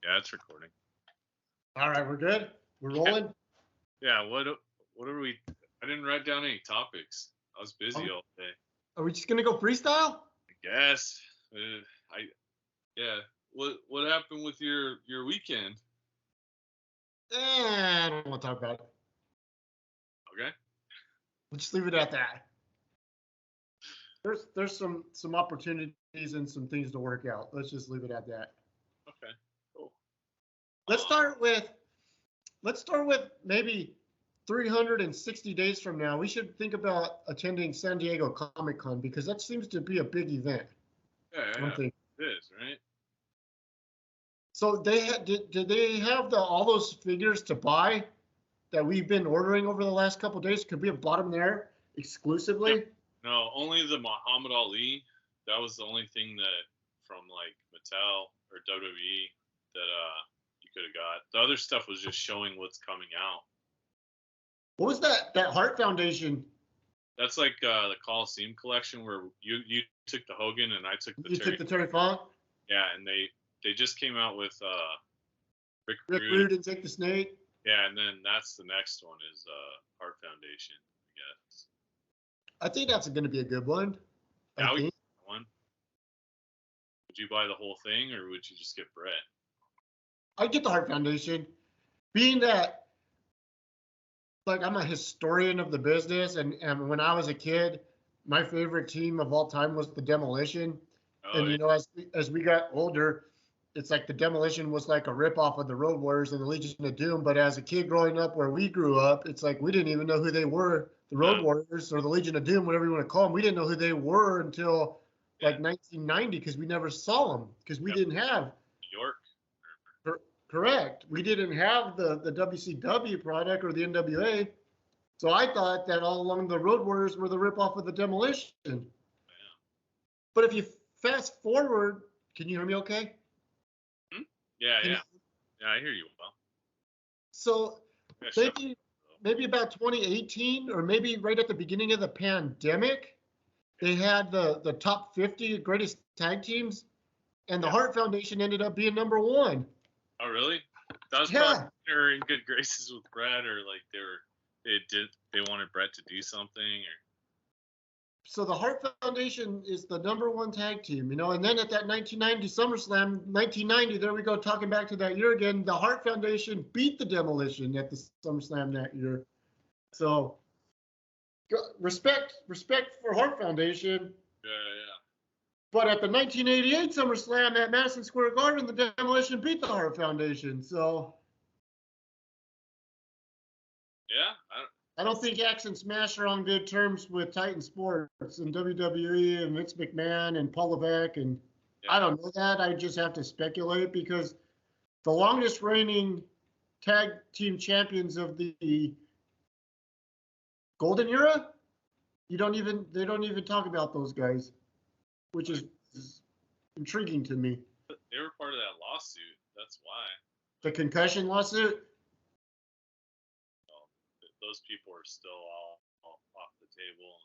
Yeah, it's recording. All right, we're good. We're rolling. Yeah. What are we? I didn't write down any topics. I was busy all day. Are we just gonna go freestyle? I guess. Yeah. What happened with your weekend? I don't want to talk about it. Okay. We'll just leave it at that. There's some opportunities and some things to work out. Let's just leave it at that. Okay. Cool. Let's start with maybe 360 days from now. We should think about attending San Diego Comic-Con because that seems to be a big event. Yeah. It is, right? So did they have all those figures to buy that we've been ordering over the last couple of days? Could we have bought them there exclusively? No, only the Muhammad Ali. That was the only thing that from like Mattel or WWE that you could have got. The other stuff was just showing what's coming out. What was that Heart Foundation? That's like the Coliseum collection where you took the Hogan and I took the took the Terry Funk? Yeah, and they just came out with Rick Rude and Jake the Snake. Yeah, and then that's the next one is Heart Foundation, I guess. I think that's going to be a good one. Yeah, I think. One. Would you buy the whole thing or would you just get Brett? I'd get the Heart Foundation. Being that, like, I'm a historian of the business, and when I was a kid, my favorite team of all time was the Demolition. And, you know, as we got older, it's like the Demolition was like a ripoff of the Road Warriors and the Legion of Doom. But as a kid growing up where we grew up, it's like we didn't even know who they were. The Road Warriors or the Legion of Doom, whatever you want to call them, we didn't know who they were until like 1990 because we never saw them because we didn't have New York. Correct. We didn't have the WCW product or the NWA. So I thought that all along the Road Warriors were the ripoff of the Demolition. Yeah. But if you fast forward, can you hear me okay? Yeah. Yeah, I hear you well. So maybe about 2018 or maybe right at the beginning of the pandemic, they had the top 50 greatest tag teams, and the Heart Foundation ended up being number one. Oh, really? That was probably they were in good graces with Brett, or like they wanted Brett to do something, or. So the Heart Foundation is the number one tag team, you know, and then at that 1990 SummerSlam, 1990, there we go, talking back to that year again, the Heart Foundation beat the Demolition at the SummerSlam that year. So respect for Heart Foundation. Yeah. But at the 1988 SummerSlam at Madison Square Garden, the Demolition beat the Heart Foundation. So yeah, I don't think Axe and Smash are on good terms with Titan Sports and WWE and Vince McMahon and Paul Levesque, and I don't know that. I just have to speculate because the longest reigning tag team champions of the Golden Era, they don't even talk about those guys, which is intriguing to me. They were part of that lawsuit. That's why. The concussion lawsuit? Those people are still all off the table.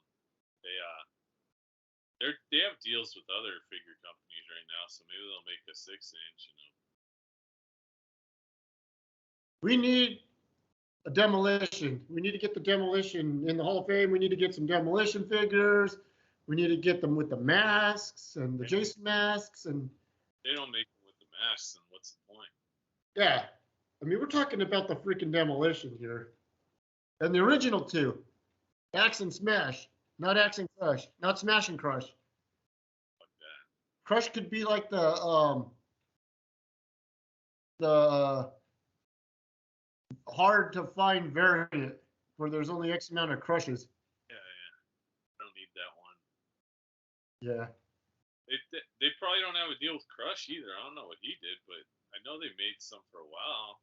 They have deals with other figure companies right now, so maybe they'll make a 6-inch. You know. We need a Demolition. We need to get the Demolition in the Hall of Fame. We need to get some Demolition figures. We need to get them with the masks and the Jason masks. And they don't make them with the masks, then what's the point? Yeah. I mean, we're talking about the freaking Demolition here. And the original two, Axe and Smash, not Axe and Crush, not Smash and Crush. Like that. Crush could be like the hard to find variant where there's only X amount of crushes. Yeah. I don't need that one. Yeah. They probably don't have a deal with Crush either. I don't know what he did, but I know they made some for a while.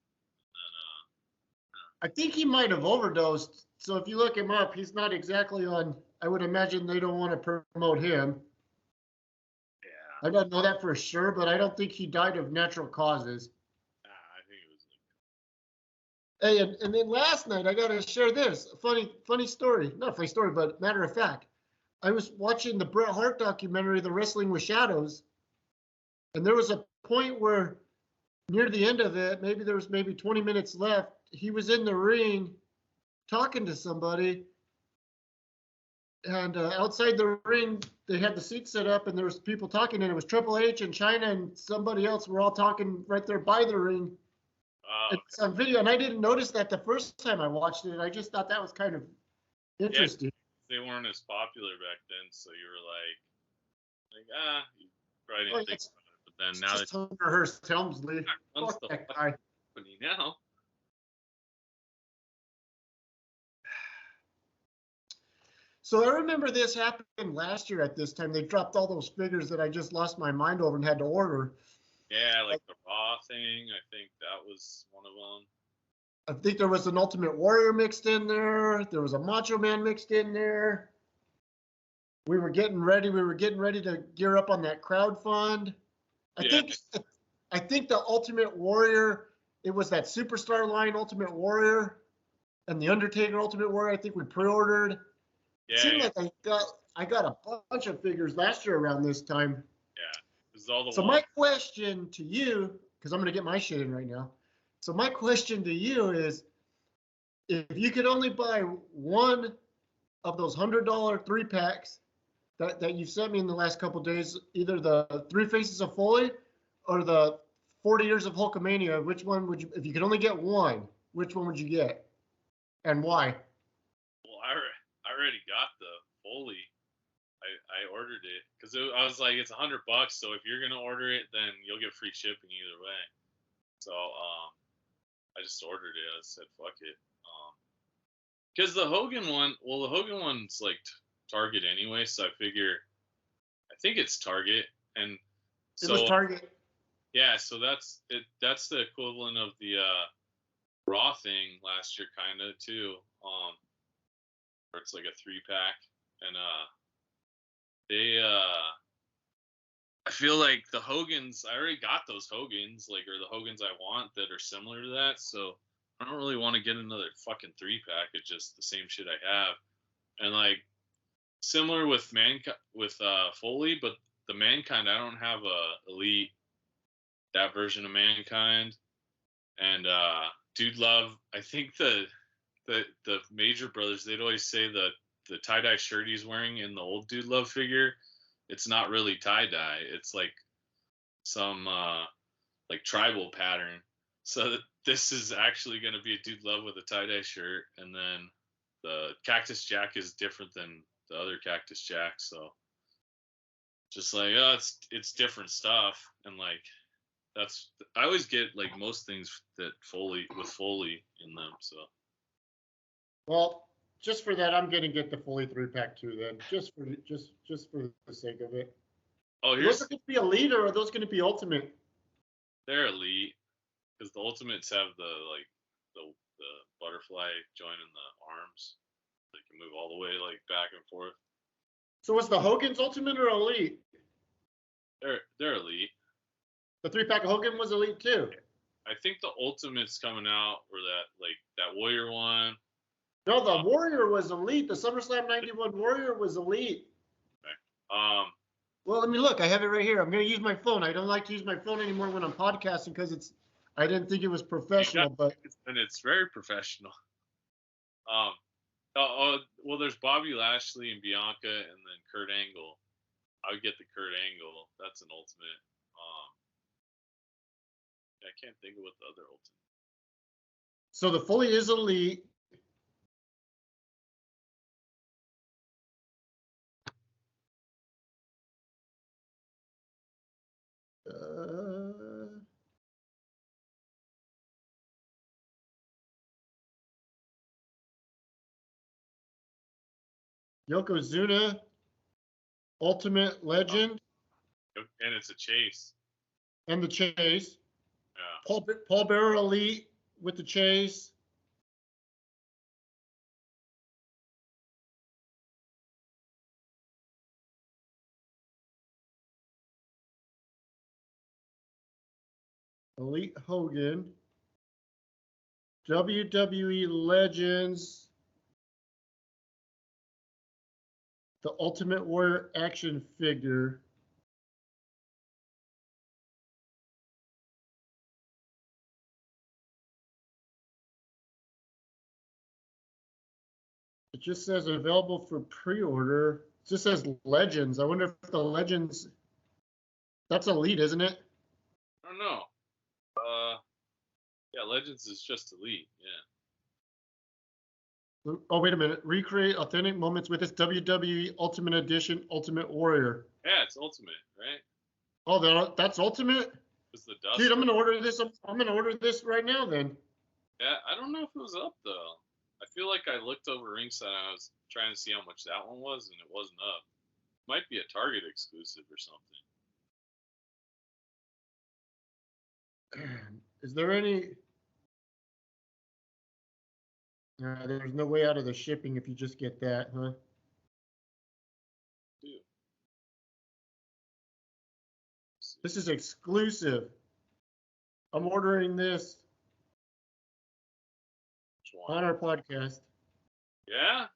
I think he might have overdosed. So if you look him up, he's not exactly on. I would imagine they don't want to promote him. Yeah. I don't know that for sure, but I don't think he died of natural causes. I think it was Hey, and then last night I got to share this funny story. Not a funny story, but matter of fact, I was watching the Bret Hart documentary, The Wrestling with Shadows, and there was a point where near the end of it, maybe there was 20 minutes left. He was in the ring talking to somebody, and outside the ring, they had the seat set up, and there was people talking, and it was Triple H and China and somebody else were all talking right there by the ring. Oh, okay. It's on video, and I didn't notice that the first time I watched it. I just thought that was kind of interesting. Yeah, they weren't as popular back then, so you were like, you probably didn't think about it. But then now it's Hunter Hearst Helmsley. Fuck that guy. Company now. So I remember this happened last year at this time. They dropped all those figures that I just lost my mind over and had to order. Yeah, like the Raw thing. I think that was one of them. I think there was an Ultimate Warrior mixed in there. There was a Macho Man mixed in there. We were getting ready. We were getting ready to gear up on that crowd fund. I think the Ultimate Warrior, it was that Superstar line Ultimate Warrior and the Undertaker Ultimate Warrior. I think we pre-ordered. Yeah, it seemed like I got a bunch of figures last year around this time. Yeah. So my question to you, because I'm going to get my shit in right now. So my question to you is, if you could only buy one of those $100 3-packs that you've sent me in the last couple of days, either the 3 Faces of Foley or the 40 Years of Hulkamania, which one would you, if you could only get one, which one would you get? And why? Well, I already got the Foley. I ordered it because I was like, it's $100, so if you're gonna order it, then you'll get free shipping either way. So I just ordered it. I said, fuck it. Because the Hogan one's like Target anyway, so I figure, I think it's Target, and so it was Target. Yeah, so that's it. That's the equivalent of the Raw thing last year, kind of too. Where it's like a 3-pack, and I feel like the Hogans, I already got those Hogans, like, or the Hogans I want that are similar to that, so I don't really want to get another fucking 3-pack. It's just the same shit I have, and like similar with Foley, but the Mankind, I don't have a Elite, that version of Mankind, and Dude Love. I think the Major Brothers, they'd always say that the tie-dye shirt he's wearing in the old Dude Love figure, it's not really tie-dye. It's like some like tribal pattern. So this is actually going to be a Dude Love with a tie-dye shirt, and then the Cactus Jack is different than the other Cactus Jack. So just like, it's different stuff, and like I always get like most things that Foley in them. So. Well, just for that, I'm gonna get the Foley 3-pack too. Then, just for the sake of it. Oh, those are going to be Elite, or are those going to be Ultimate? They're Elite, because the Ultimates have the butterfly joint in the arms. They can move all the way like back and forth. So was the Hogan's Ultimate or Elite? They're Elite. The 3-pack of Hogan was Elite too. I think the Ultimate's coming out, or that Warrior one. No, the Warrior was Elite. The SummerSlam '91 Warrior was Elite. Okay. Well, let me look. I have it right here. I'm going to use my phone. I don't like to use my phone anymore when I'm podcasting because I didn't think it was professional, and it's very professional. Well, there's Bobby Lashley and Bianca, and then Kurt Angle. I would get the Kurt Angle. That's an Ultimate. I can't think of what the other Ultimate. So the Foley is Elite. Yokozuna, Ultimate Legend. And it's a chase. And the chase. Yeah. Paul Bearer Elite with the chase. Elite Hogan. WWE Legends. The Ultimate Warrior action figure. It just says available for pre-order. It just says Legends. I wonder if the Legends. That's Elite, isn't it? I don't know. Yeah, Legends is just Elite. Yeah. Oh, wait a minute. Recreate authentic moments with this WWE Ultimate Edition Ultimate Warrior. Yeah, it's Ultimate, right? Oh, that's Ultimate? It's the dust. Dude, I'm gonna order this. I'm gonna order this right now then. Yeah, I don't know if it was up though. I feel like I looked over ringside and I was trying to see how much that one was, and it wasn't up. Might be a Target exclusive or something. Is there any? There's no way out of the shipping if you just get that, huh? Dude. This is exclusive. I'm ordering this on our podcast. Yeah,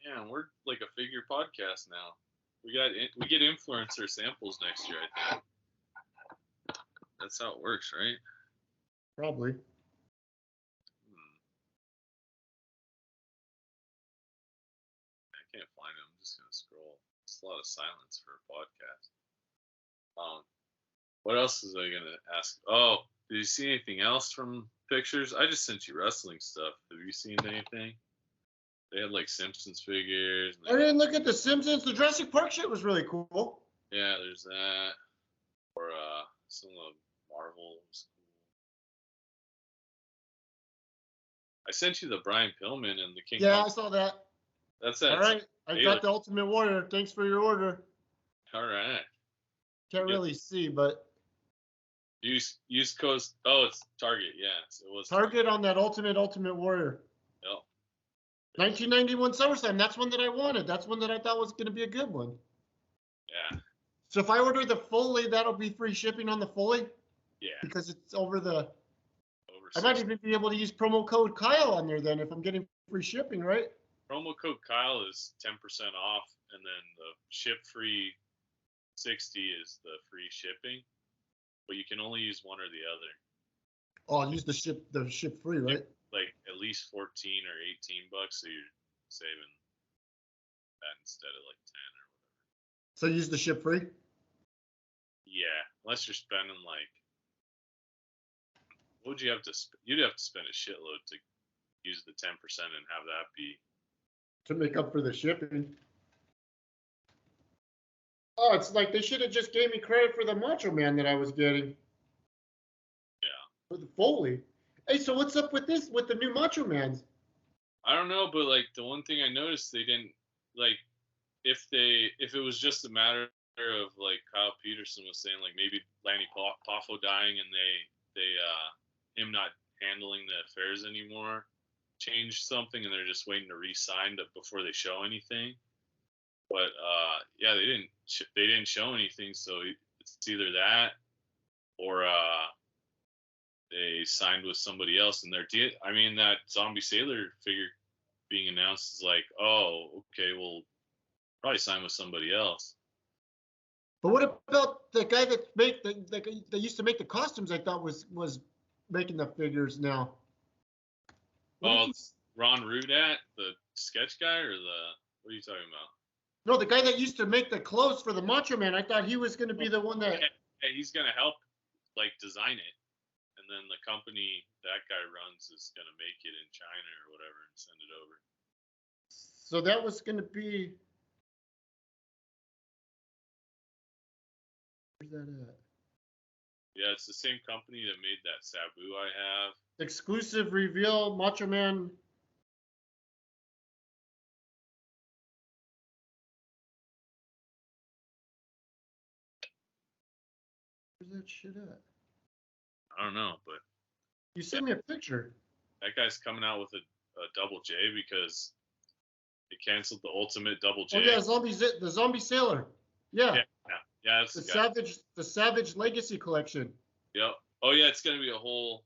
yeah, we're like a figure podcast now. We get influencer samples next year, I think. That's how it works, right? Probably. I can't find it. I'm just gonna scroll. It's a lot of silence for a podcast. What else was I gonna ask? Oh, did you see anything else from pictures? I just sent you wrestling stuff. Have you seen anything? They had like Simpsons figures. I didn't look at the Simpsons. The Jurassic Park shit was really cool. Yeah, there's that. Or some of Marvel was cool. I sent you the Brian Pillman and the King Yeah, Kong. I saw that. That's that. All right, I got the Ultimate Warrior. Thanks for your order. All right. Can't really see, but Use Coast. Oh, it's Target. Yes, it was Target on that Ultimate Warrior. Yep. 1991 SummerSlam. That's one that I wanted. That's one that I thought was going to be a good one. Yeah. So if I order the Foley, that'll be free shipping on the Foley? Yeah. Because it's over the. I 60. might even be able to use promo code Kyle on there then if I'm getting free shipping, right? Promo code Kyle is 10% off, and then the ship free 60 is the free shipping, but you can only use one or the other. Oh, I'll use the ship free, right? Like at least 14 or 18 bucks, so you're saving that instead of like 10 or whatever. So use the ship free? Yeah, unless you're spending like, what would you have to? You'd have to spend a shitload to use the 10% and have that be to make up for the shipping. Oh, it's like they should have just gave me credit for the Macho Man that I was getting. Yeah. For the Foley. Hey, so what's up with this, with the new Macho Mans? I don't know, but like the one thing I noticed, they didn't like if it was just a matter of like Kyle Peterson was saying, like maybe Lanny Poffo dying and him not handling the affairs anymore changed something, and they're just waiting to re-sign before they show anything. But yeah, they didn't show anything, so it's either that or they signed with somebody else, and I mean, that Zombie Sailor figure being announced is like, oh, okay, we'll probably sign with somebody else. But what about the guy that used to make the costumes? I thought was making the figures now. Ron Rudat, the sketch guy, or what are you talking about? No, the guy that used to make the clothes for the Macho Man. I thought he was going to be the one that. Yeah, he's going to help, like, design it, and then the company that guy runs is going to make it in China or whatever and send it over. So that was going to be. Where's that at? Yeah, it's the same company that made that Sabu I have. Exclusive reveal, Macho Man. Where's that shit at? I don't know, but you sent me a picture. That guy's coming out with a double J because they canceled the Ultimate Double J. Oh yeah, the Zombie Sailor. Yeah. Yeah. That's the Savage Legacy Collection. Yep. Oh yeah, it's gonna be a whole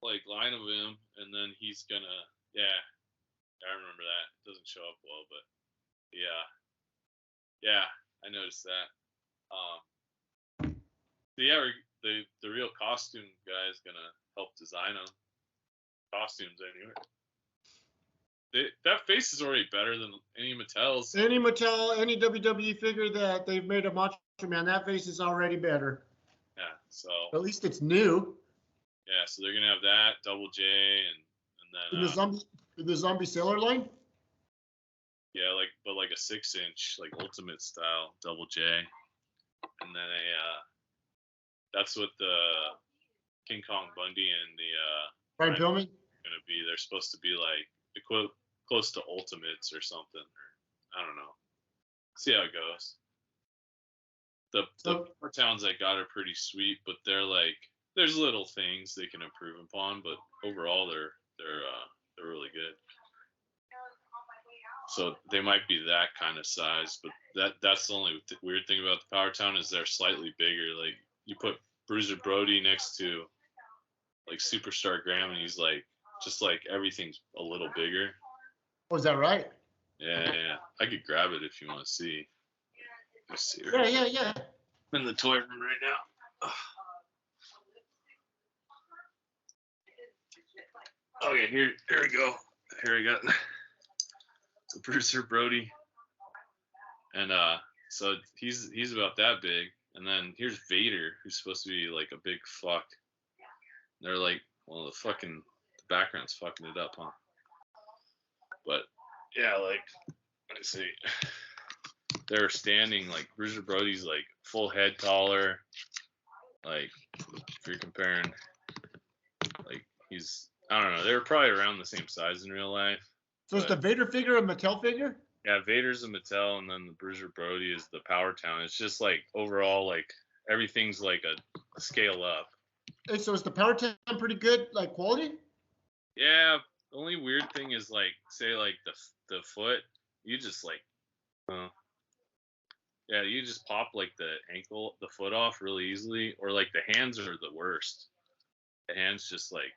like line of him, and then he's gonna I remember that. It doesn't show up well, but yeah, I noticed that. So yeah, the real costume guy is gonna help design them. Costumes anyway. that face is already better than any Mattel's. Any Mattel, any WWE figure that they've made a Macho Man, that face is already better. Yeah, so At least it's new. yeah, so they're gonna have that Double J and then In the zombie sailor line. yeah, like a 6-inch like Ultimate style Double J, and then that's what the King Kong Bundy and the Brian Pillman. Gonna be. They're supposed to be like close to Ultimates or something. Or, I don't know. See how it goes. The Power Towns I got are pretty sweet, but they're like there's little things they can improve upon, but overall they're really good. So they might be that kind of size, but that's the only weird thing about the Power Town is they're slightly bigger. Like you put Bruiser Brody next to like Superstar Graham, and he's like just like everything's a little bigger. Oh, is that right? Yeah. I could grab it if you want to see. Let's see. Yeah. I'm in the toy room right now. Okay, here we go. Here we got the Bruiser Brody, and so he's about that big, and then here's Vader, who's supposed to be like a big fuck. They're like, well, the background's fucking it up, huh? But yeah, like let's see, they're standing like Bruiser Brody's like full head taller, like if you're comparing, like he's. I don't know. They were probably around the same size in real life. So is the Vader figure a Mattel figure? Yeah, Vader's a Mattel, and then the Bruiser Brody is the Power Town. It's just like overall, like everything's like a scale up. Hey, so is the Power Town pretty good, like quality? Yeah. The only weird thing is like, say like the foot, you just like, yeah, you just pop like the foot off really easily, or like the hands are the worst. The hands just like.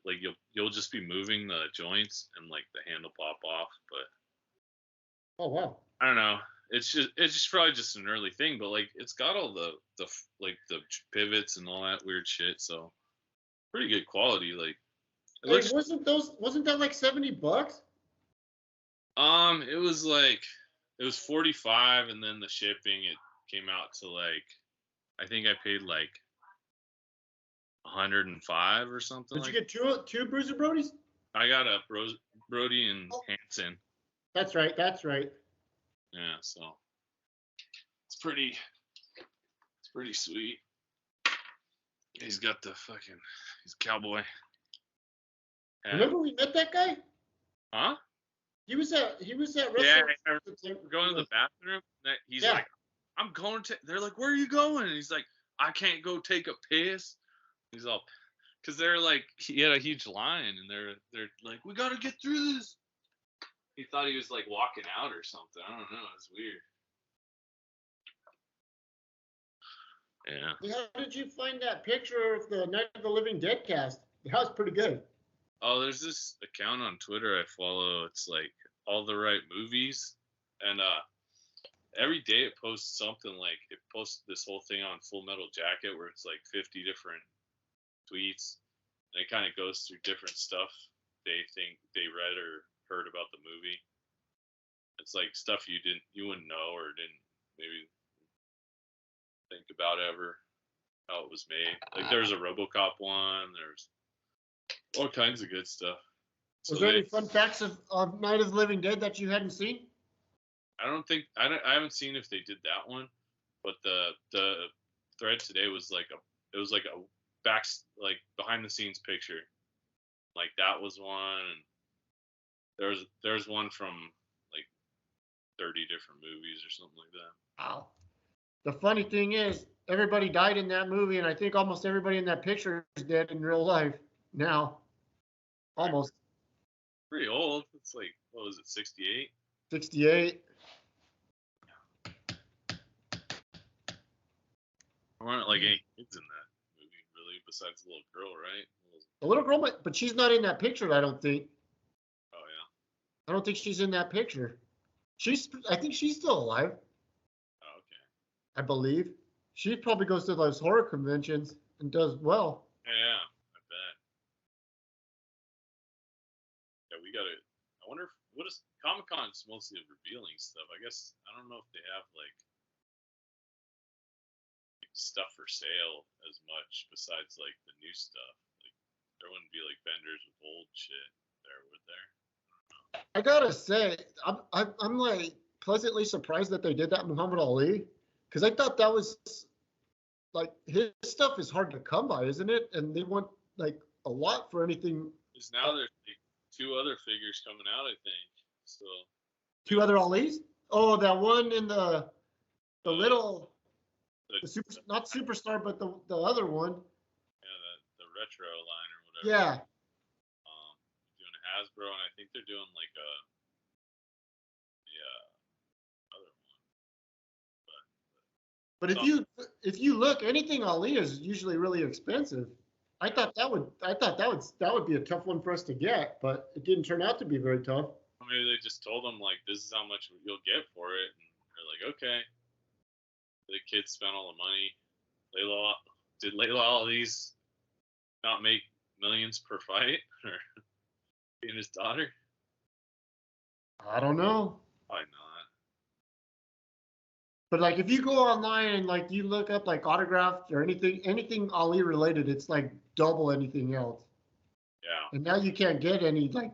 Like you'll just be moving the joints and like the hand will pop off, but oh wow, I don't know. It's just probably just an early thing, but like it's got all the like the pivots and all that weird shit, so pretty good quality. Like it looks, wasn't that like $70? It was 45, and then the shipping it came out to like I think I paid like 105 or something. Did you get two Bruiser Brodies? I got a Brody and Hanson. That's right. Yeah, so it's pretty sweet. He's got the fucking he's a cowboy. Remember we met that guy? Huh? He was at yeah, I remember going to the bathroom. He's like, I'm going to. They're like, where are you going? And he's like, I can't go take a piss. He's all, because they're like, he had a huge line, and they're like, we gotta get through this. He thought he was like walking out or something. I don't know. It's weird. Yeah. How did you find that picture of the Night of the Living Dead cast? That was pretty good. Oh, there's this account on Twitter I follow. It's like All the Right Movies, and every day it posts something. Like it posts this whole thing on Full Metal Jacket where it's like 50 different tweets, and it kind of goes through different stuff they think they read or heard about the movie. It's like stuff you wouldn't know or didn't maybe think about ever, how it was made. Like there's a RoboCop one, there's all kinds of good stuff. Was there any fun facts of Night of the Living Dead that you hadn't seen? I haven't seen if they did that one, but the thread today was like a back, like behind the scenes picture, like that was one, and there's one from like 30 different movies or something like that. Wow. The funny thing is, everybody died in that movie, and I think almost everybody in that picture is dead in real life now. Almost. Pretty old. It's like, what was it, 68? 68. There weren't like any kids in that movie, really, besides the little girl, right? The little girl, but she's not in that picture, I don't think. Oh, yeah. I don't think she's in that picture. I think she's still alive. Oh, okay. I believe. She probably goes to those horror conventions and does well. Yeah, I bet. Yeah, I wonder if Con's mostly revealing stuff. I guess I don't know if they have like stuff for sale as much besides like the new stuff. Like there wouldn't be like vendors with old shit there, would there? I gotta say, I'm like pleasantly surprised that they did that Muhammad Ali, because I thought that was like his stuff is hard to come by, isn't it? And they want like a lot for anything. Because now there's like 2 other figures coming out, I think. So 2 other Alis? Oh, that one in the little the super, not superstar, but the other one. Yeah, the retro line or whatever. Yeah. Doing a Hasbro, and I think they're doing like a other one. But if you look, anything Ali is usually really expensive. I thought that would be a tough one for us to get, but it didn't turn out to be very tough. Well, maybe they just told them like this is how much you'll get for it, and they're like, okay. The kids spent all the money. Did Layla Ali's not make millions per fight, or being his daughter? I don't know. Probably not. But like if you go online and like you look up like autographed or anything Ali related, it's like double anything else. Yeah. And now you can't get any like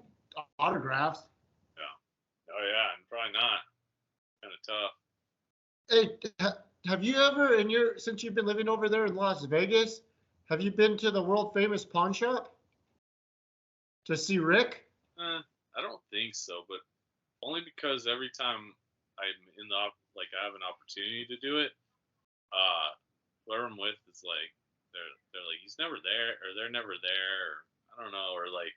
autographs. Yeah. Oh yeah, and probably not. Kind of tough. Hey, have you ever since you've been living over there in Las Vegas, have you been to the world famous pawn shop to see Rick? I don't think so, but only because every time I'm in the I have an opportunity to do it, whoever I'm with is like they're like he's never there, or they're never there, or I don't know, or like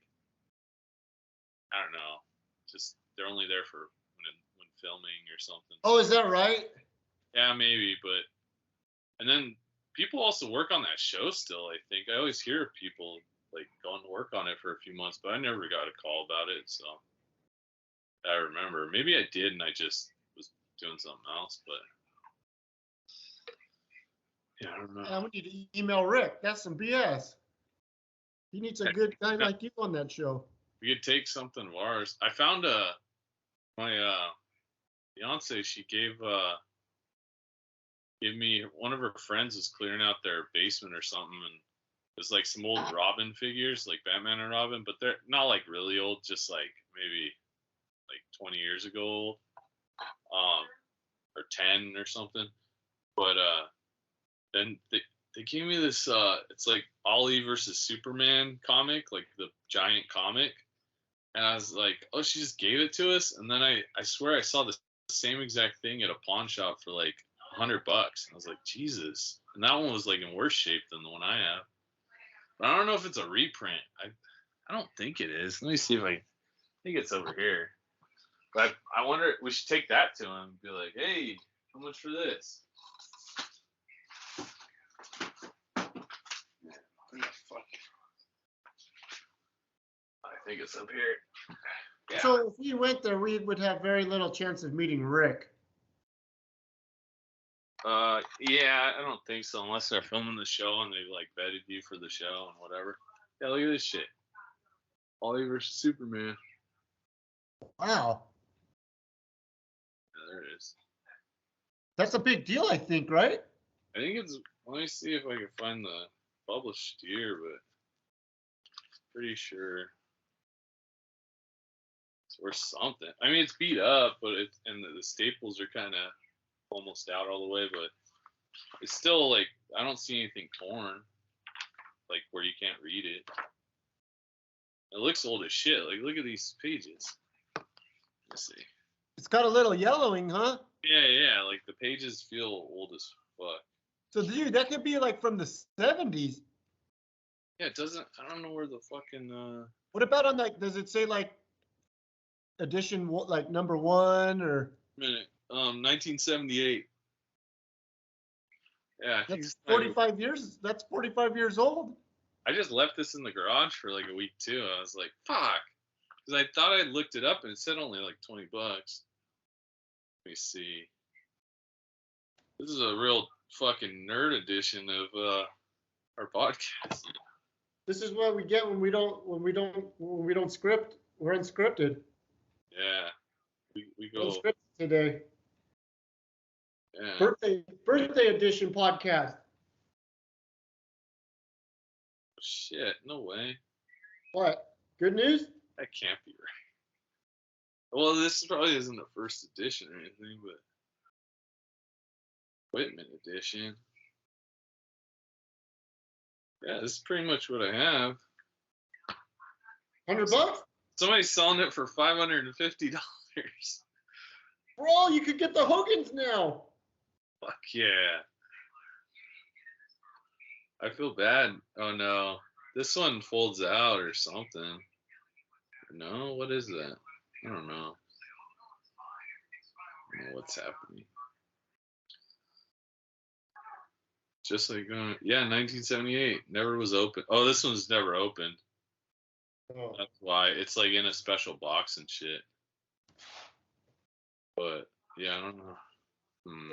I don't know, just they're only there for when filming or something. Oh, is that right? Yeah, maybe, but and then people also work on that show still. I think I always hear people like going to work on it for a few months, but I never got a call about it. So I remember maybe I did, and I just was doing something else. But yeah, I don't know. We need to email Rick. That's some BS. He needs a good guy like you on that show. We could take something of ours. I found my fiance. She gave me, one of her friends was clearing out their basement or something, and there's like some old Robin figures, like Batman and Robin, but they're not like really old, just like maybe like 20 years ago old, or 10 or something. But then they gave me this it's like Ollie versus Superman comic, like the giant comic, and I was like, oh, she just gave it to us. And then I swear I saw the same exact thing at a pawn shop for like $100. I was like, Jesus. And that one was like in worse shape than the one I have. But I don't know if it's a reprint. I don't think it is. Let me see if I think it's over here. But I wonder, we should take that to him and be like, hey, how much for this? I think it's up here. Yeah. So if we went there, we would have very little chance of meeting Rick. Yeah, I don't think so, unless they're filming the show and they like vetted you for the show and whatever. Yeah, look at this shit. Ollie versus Superman. Wow. Yeah, there it is. That's a big deal, I think, right? I think it's, let me see if I can find the published year, but pretty sure it's worth something. I mean, it's beat up, but it's, and the staples are kind of almost out all the way, but it's still like, I don't see anything torn, like where you can't read it. It looks old as shit. Like, look at these pages. Let's see. It's got a little yellowing, huh? Yeah. Like the pages feel old as fuck. So, dude, that could be like from the 70s. Yeah, it doesn't. I don't know where the fucking. What about on like? Does it say like edition like number 1 or? Minute. 1978. Yeah, that's 45 years. That's 45 years old. I just left this in the garage for like a week too. I was like, fuck, because I thought I looked it up and it said only like $20. Let me see. This is a real fucking nerd edition of our podcast. This is what we get when we don't script. We're unscripted. Yeah. We No go. scripts today. Yeah. Birthday edition podcast. Shit. No way. What? Good news? That can't be right. Well, this probably isn't the first edition or anything, but Whitman edition. Yeah, this is pretty much what I have. $100? Somebody's selling it for $550. Bro, you could get the Hogans now. Fuck yeah. I feel bad. Oh no. This one folds out or something. No, what is that? I don't know. I don't know what's happening. Just like, yeah, 1978. Never was open. Oh, this one's never opened. Oh. That's why. It's like in a special box and shit. But, yeah, I don't know.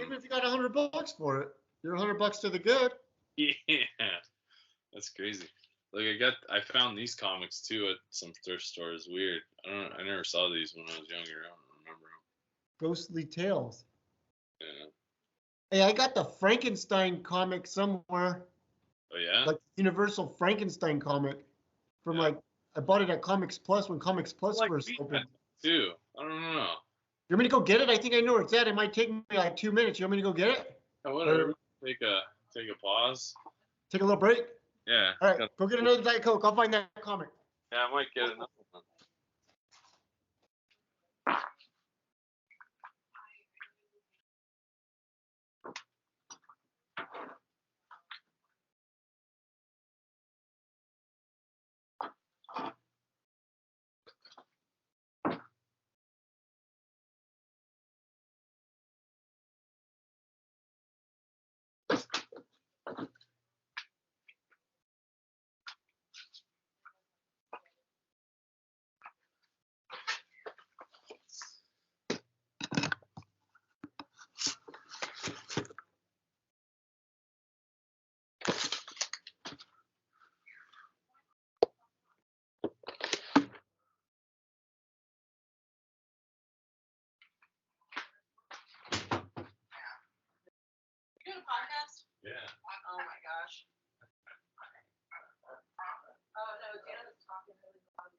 Even if you got $100 for it, you're $100 to the good. Yeah. That's crazy. Like I found these comics too at some thrift stores. Weird. I never saw these when I was younger. I don't remember them. Ghostly Tales. Yeah. Hey, I got the Frankenstein comic somewhere. Oh yeah? Like Universal Frankenstein comic from like I bought it at Comics Plus when Comics Plus like first opened. Too. I don't know. You want me to go get it? I think I know where it's at. It might take me like 2 minutes. You want me to go get it? Yeah, whatever. Take a pause. Take a little break? Yeah. All right, go get another Diet Coke. I'll find that comic. Yeah, I might get another one. You doing a podcast? Yeah. Oh my gosh. Oh no, Dana was talking really loud.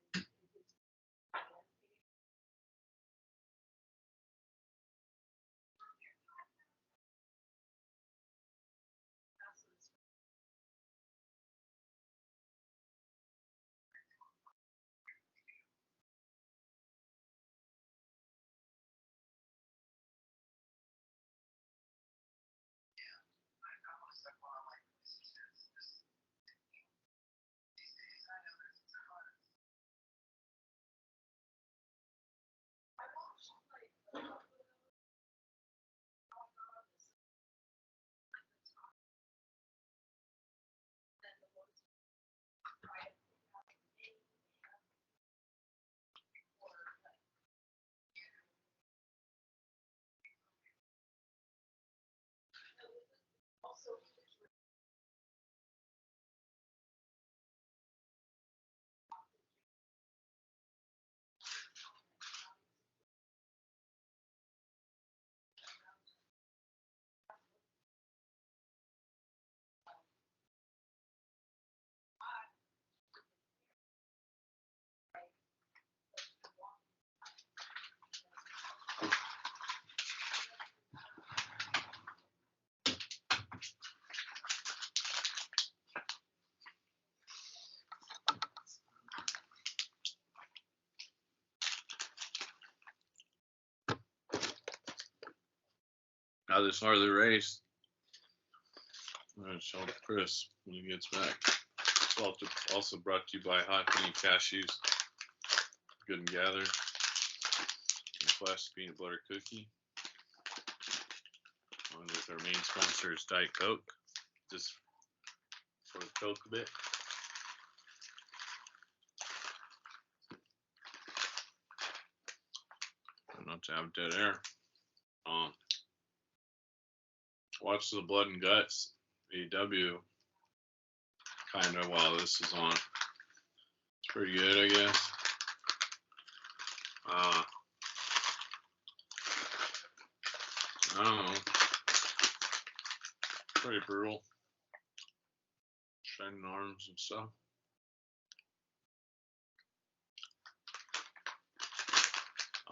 Now this part of the race. I'm gonna show Chris when he gets back. It's also brought to you by Hot Honey Cashews. Good and gathered. And Flash peanut butter cookie. Along with our main sponsor is Diet Coke. Just for the Coke a bit. Not to have dead air. Watch the Blood and Guts AEW kind of while this is on. It's pretty good, I guess. I don't know. Pretty brutal. Shining arms and stuff.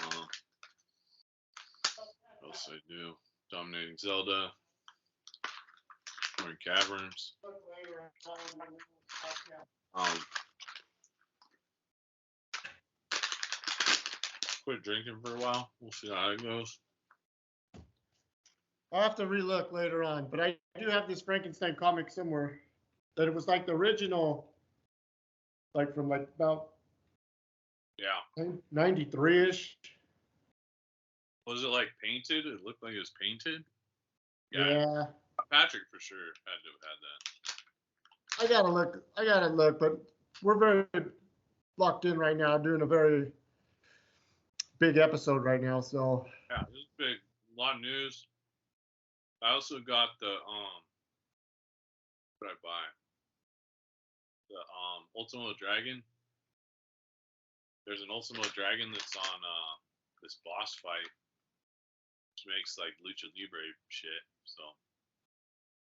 What else I do? Dominating Zelda. We're in caverns. Quit drinking for a while. We'll see how it goes. I'll have to relook later on, but I do have this Frankenstein comic somewhere that it was like the original, like from like about 93-ish. Was it like painted? It looked like it was painted. Yeah. Patrick for sure had to have had that. I gotta look, but we're very locked in right now, doing a very big episode right now. So yeah, this is big. A lot of news. I also got the what did I buy? The Ultimo Dragon. There's an Ultimo Dragon that's on this boss fight, which makes like Lucha Libre shit. So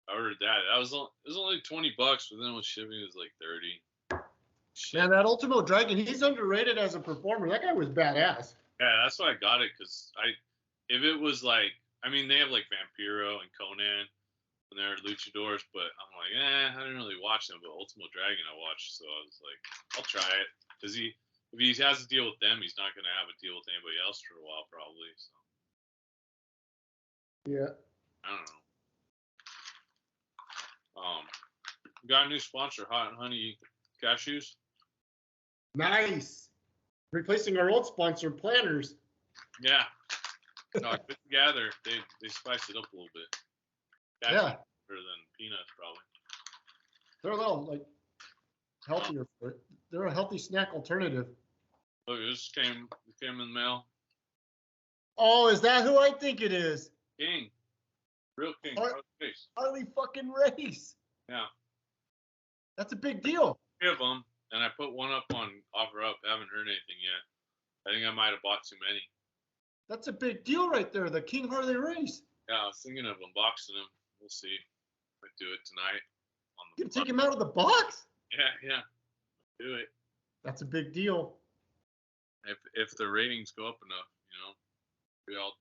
I ordered that. It was only $20, but then with shipping it was like 30. Shit. Man, that Ultimo Dragon, he's underrated as a performer. That guy was badass. Yeah, that's why I got it, because if it was like, I mean, they have like Vampiro and Conan when they're luchadors, but I'm like, I didn't really watch them, but Ultimo Dragon I watched, so I was like, I'll try it, because if he has to deal with them, he's not going to have a deal with anybody else for a while, probably. So Yeah. I don't know. Got a new sponsor, Hot and Honey Cashews. Nice. Replacing our old sponsor, Planners. Yeah. No, put together, they spice it up a little bit. Cashews Yeah. better than peanuts, probably. They're a little like healthier. They're a healthy snack alternative. Look, this came in the mail. Oh, is that who I think it is? King. Real King. Harley fucking Race. Yeah. That's a big deal. 3 of them, and I put one up on OfferUp. Haven't heard anything yet. I think I might have bought too many. That's a big deal right there. The King Harley Race. Yeah, I was thinking of unboxing them. We'll see. Might do it tonight. You can take him out of the box? Yeah. Do it. That's a big deal. If the ratings go up enough, we all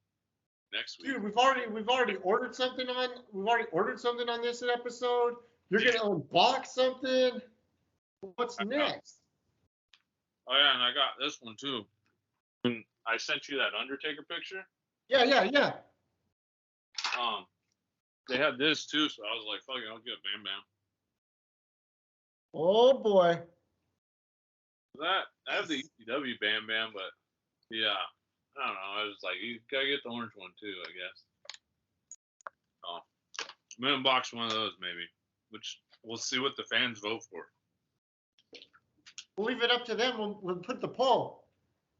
next week. Dude, we've already ordered something on this episode. You're gonna unbox something. What's next? Oh yeah, and I got this one too. And I sent you that Undertaker picture. Yeah. They had this too, so I was like, fuck it, I'll get Bam Bam. Oh boy. I have the ECW Bam Bam, but yeah, I don't know. I was like, you gotta get the orange one too, I guess. I'm gonna unbox one of those maybe, which we'll see what the fans vote for. We'll leave it up to them. We'll put the poll.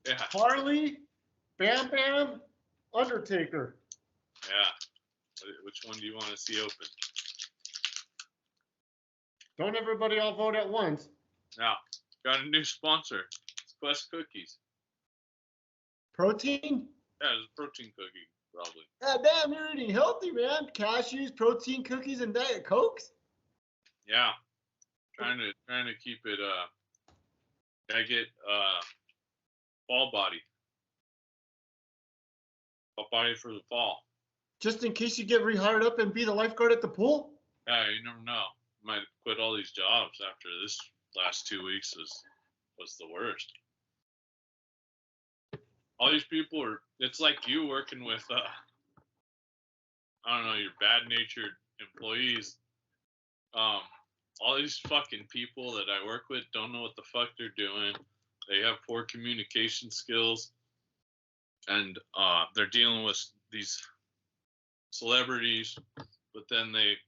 Yeah. Harley, Bam Bam, Undertaker. Yeah. Which one do you want to see open? Don't everybody all vote at once. Now, got a new sponsor. It's Quest Cookies. Protein? Yeah, it's a protein cookie, probably. Ah, damn, you're eating healthy, man. Cashews, protein cookies, and Diet Cokes? Yeah. Trying to keep it I get fall body. Fall body for the fall. Just in case you get rehired up and be the lifeguard at the pool? Yeah, you never know. Might quit all these jobs after this last 2 weeks was the worst. All these people it's like you working with I don't know, your bad-natured employees. All these fucking people that I work with don't know what the fuck they're doing. They have poor communication skills, and they're dealing with these celebrities, but then they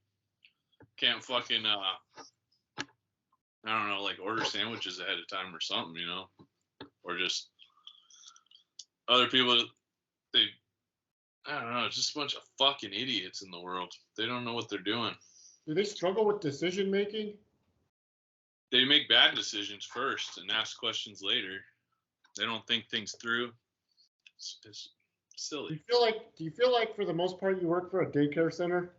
can't fucking I don't know, like order sandwiches ahead of time or something, or just other people. I don't know, it's just a bunch of fucking idiots in the world. They don't know what they're doing. Do they struggle with decision making? They make bad decisions first and ask questions later. They don't think things through. It's silly. Do you feel like for the most part you work for a daycare center?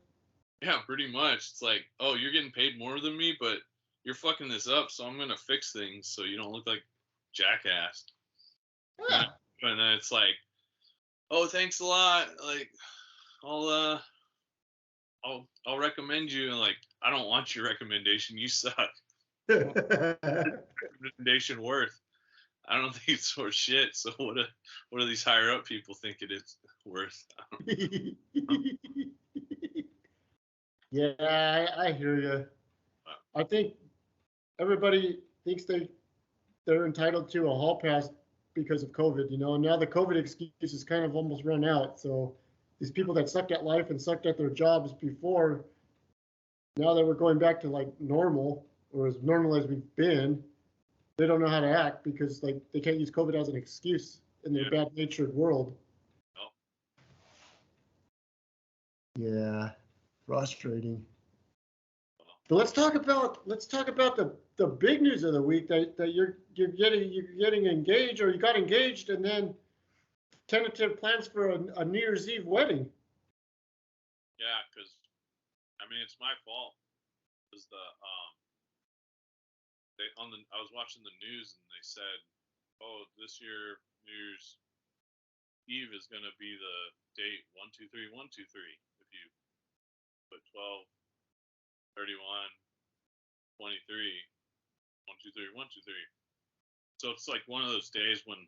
Yeah, pretty much. It's like, oh, you're getting paid more than me, but you're fucking this up, so I'm gonna fix things so you don't look like jackass. Yeah. And then it's like, oh, thanks a lot. Like, I'll recommend you. And like, I don't want your recommendation. You suck. Recommendation worth? I don't think it's worth shit. So what do these higher up people think it is worth? Yeah, I hear you. I think everybody thinks they're entitled to a hall pass because of COVID, you know. And now the COVID excuse is kind of almost run out. So these people that sucked at life and sucked at their jobs before, now that we're going back to like normal or as normal as we've been, they don't know how to act because like they can't use COVID as an excuse in their bad-natured world. Yeah, frustrating. But let's talk about the big news of the week that you're getting engaged, or you got engaged, and then tentative plans for a New Year's Eve wedding. Yeah, because I mean it's my fault. Because I was watching the news and they said, oh, this year New Year's Eve is gonna be the date 123 123. If you put 12, 31, 23, 123 123. So it's like one of those days when,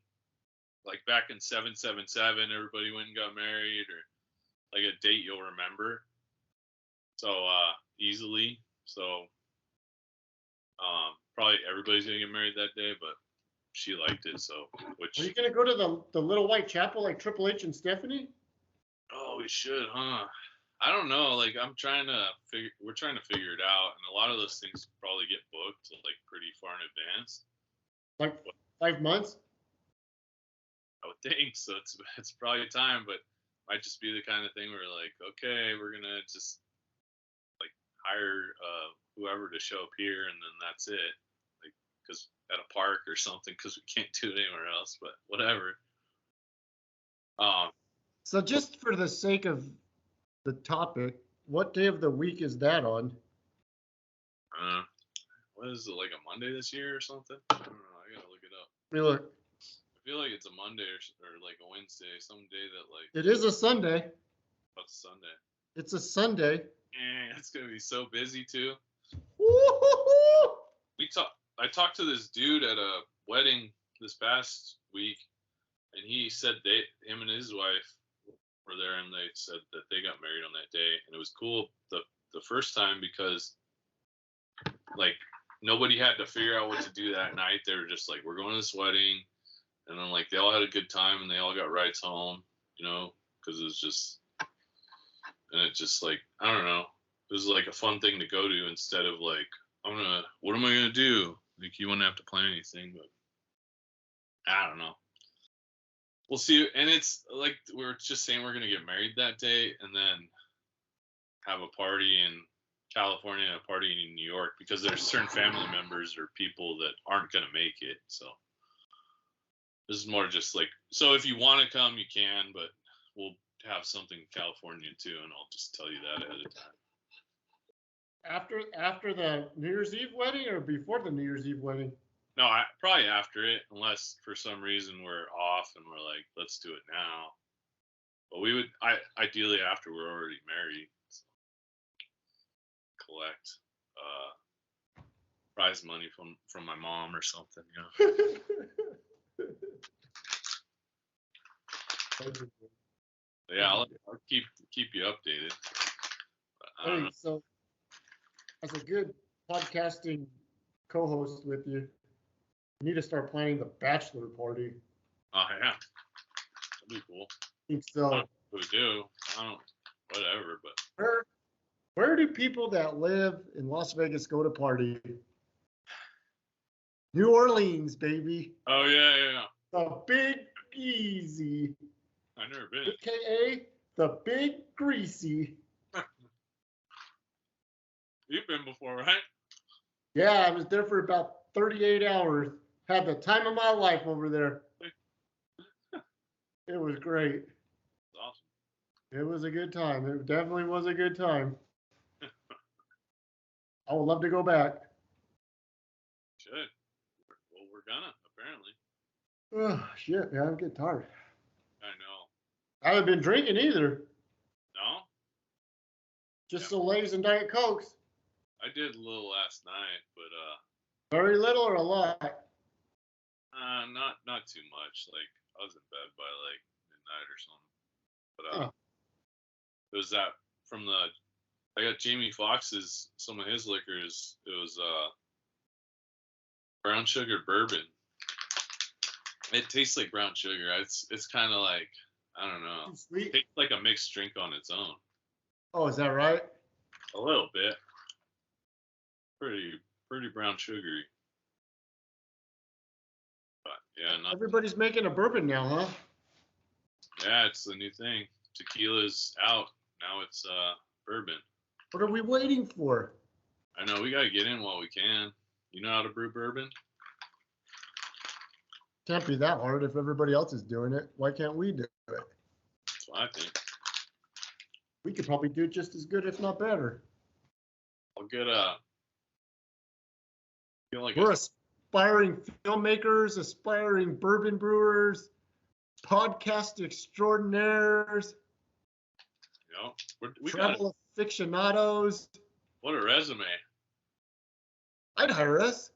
like back in 777, everybody went and got married, or like a date you'll remember so easily. So probably everybody's gonna get married that day, but she liked it. So Are you gonna go to the Little White Chapel like Triple H and Stephanie? Oh, we should, huh? I don't know. Like we're trying to figure it out, and a lot of those things probably get booked like pretty far in advance. Like 5 months? I would think so. It's probably time, but might just be the kind of thing where like, okay, we're gonna just like hire whoever to show up here, and then that's it. Like, because at a park or something, because we can't do it anywhere else. But whatever. So just for the sake of the topic, what day of the week is that on? What is it, like a Monday this year or something? I don't know. I gotta look it up. Let me look. I feel like it's a Monday or like a Wednesday, some day that like. It is a Sunday. What's Sunday? It's a Sunday. It's gonna be so busy too. Woo-hoo-hoo! I talked to this dude at a wedding this past week, and he said him and his wife were there, and they said that they got married on that day, and it was cool the first time because like nobody had to figure out what to do that night. They were just like, we're going to this wedding, and then like they all had a good time, and they all got rides home, you know, because it was just, and it just like, I don't know, it was like a fun thing to go to instead of like, what am I gonna do? Like you wouldn't have to plan anything, but I don't know. We'll see. And it's like we're just saying we're gonna get married that day and then have a party in California and a party in New York because there's certain family members or people that aren't gonna make it. So this is more just like, so if you want to come, you can, but we'll have something in California too, and I'll just tell you that ahead of time. After the New Year's Eve wedding or before the New Year's Eve wedding? No, probably after it, unless for some reason we're off and we're like, let's do it now. But we would, ideally after we're already married, so collect prize money from my mom or something, you know. Yeah, I'll keep you updated. Hey, so as a good podcasting co-host with you, you need to start planning the bachelor party. Oh yeah, that'd be cool. I think so. We do. Whatever, but where do people that live in Las Vegas go to party? New Orleans, baby. Oh yeah. The Big Easy. I've never been. AKA the Big Greasy. You've been before, right? Yeah, I was there for about 38 hours. Had the time of my life over there. It was great. It was a good time. It definitely was a good time. I would love to go back. Should. Well, we're gonna apparently. Oh, shit, man, I'm getting tired. I know. I haven't been drinking either. No, Just Yeah. the Lay's and Diet Cokes. I did a little last night, but Very little or a lot? not too much. Like I was in bed by like midnight or something. But Huh. it was that from the. I got Jamie Foxx's some of his liquors. It was brown sugar bourbon. It tastes like brown sugar. It's kind of like I don't know. Too sweet? It tastes like a mixed drink on its own. Oh, is that right? A little bit. Pretty brown sugary. But yeah, not Everybody's making a bourbon now, huh? yeah, it's the new thing. Tequila's out. Now it's bourbon. What are we waiting for? I know we gotta get in while we can. You know how to brew bourbon? Can't be that hard if everybody else is doing it. Why can't we do it? That's what I think. We could probably do it just as good, if not better. I'll get feel like We're aspiring filmmakers, aspiring bourbon brewers, podcast extraordinaires, you know, we got travel aficionados. what a resume. I'd hire us.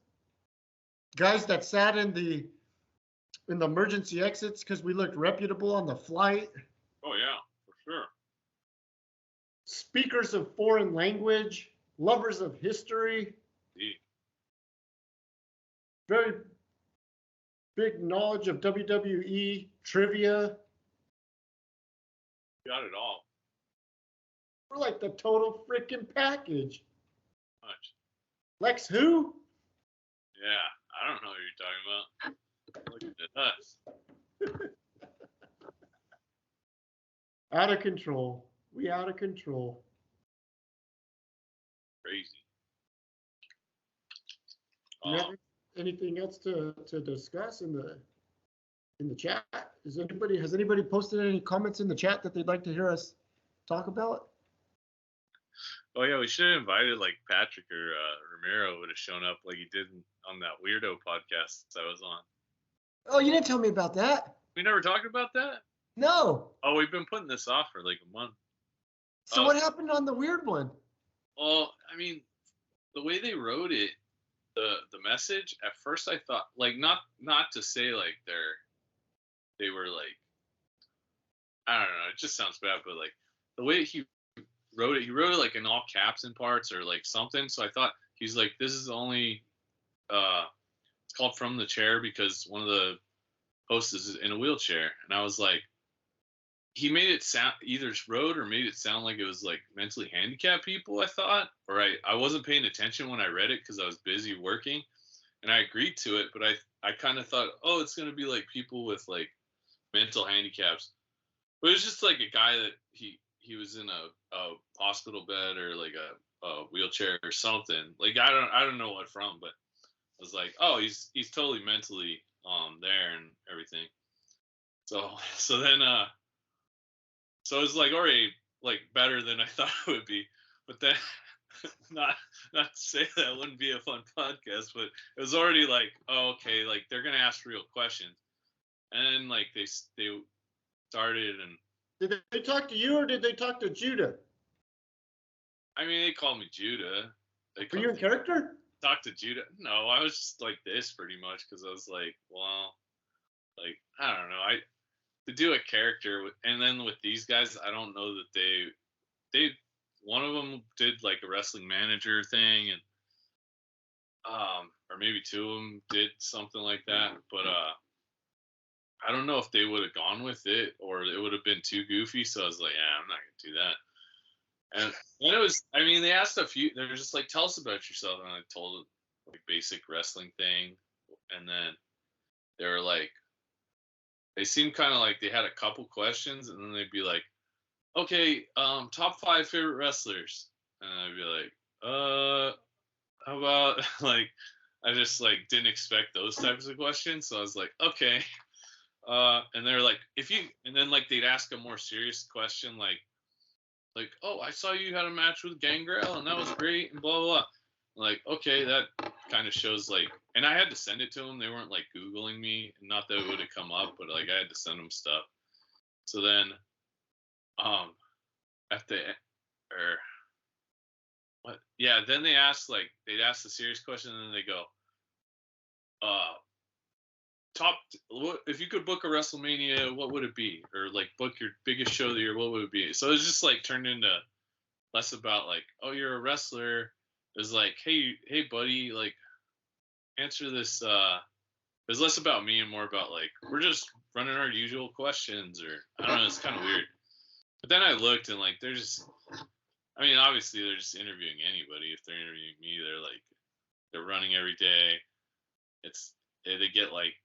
Guys that sat in the emergency exits because we looked reputable on the flight. Oh yeah, for sure. Speakers of foreign language, lovers of history, Indeed. very big knowledge of WWE trivia. Got it all. We're like the total freaking package. Much. Lex who? Yeah, I don't know what you're talking about. Look at us. Out of control. We out of control. Crazy. Do you have anything else to discuss in the chat? Has anybody posted any comments in the chat that they'd like to hear us talk about? Oh yeah, we should have invited like Patrick or Ramiro would have shown up like he did on that weirdo podcast I was on. Oh, you didn't tell me about that. We never talked about that? No. Oh, we've been putting this off for like a month. So what happened on the weird one? Well, I mean, the way they wrote it, the message, at first I thought like not to say like they were like I don't know, it just sounds bad, but like the way he wrote it like in all caps in parts or like something. So I thought he's like, this is only it's called From the Chair because one of the hosts is in a wheelchair. And I was like, he made it sound either wrote or made it sound like it was like mentally handicapped people, I thought, or I wasn't paying attention when I read it because I was busy working, and I agreed to it, but I kind of thought, oh, it's gonna be like people with like mental handicaps, but it was just like a guy that he was in a hospital bed or like a wheelchair or something. Like I don't know what from, but I was like, oh, he's totally mentally there and everything. So then so it was like already like better than I thought it would be. But then not to say that wouldn't be a fun podcast, but it was already like, oh, okay, like they're gonna ask real questions. And then like they started and Did they talk to you or did they talk to Judah? I mean they called me Judah. Were you in character? Talk to Judah. No, I was just like this pretty much because I was like, well, like I don't know. To do a character and then with these guys, I don't know that they one of them did like a wrestling manager thing and or maybe two of them did something like that, but I don't know if they would have gone with it or it would have been too goofy. So I was like, yeah, I'm not gonna do that. And then it was, I mean, they asked a few. They were just like, "Tell us about yourself," and I told them like basic wrestling thing, and then they were like, they seemed kind of like they had a couple questions, and then they'd be like, "Okay, top 5 favorite wrestlers," and I'd be like, how about like, I just like didn't expect those types of questions, so I was like, okay, And they're like, and then like they'd ask a more serious question, like, oh, I saw you had a match with Gangrel and that was great and blah blah blah. Like, okay, that kind of shows like, and I had to send it to them. They weren't like Googling me, not that it would have come up, but like I had to send them stuff. So then, at the or what? Yeah, then they'd ask the serious question, and then they go, uh, if you could book a WrestleMania, what would it be? Or like book your biggest show of the year, what would it be? So it's just like turned into less about like, oh, you're a wrestler. It's like, hey buddy, like answer this. It's less about me and more about like we're just running our usual questions, or I don't know. It's kind of weird. But then I looked and like they're just, I mean, obviously they're just interviewing anybody. If they're interviewing me, they're running every day. They get like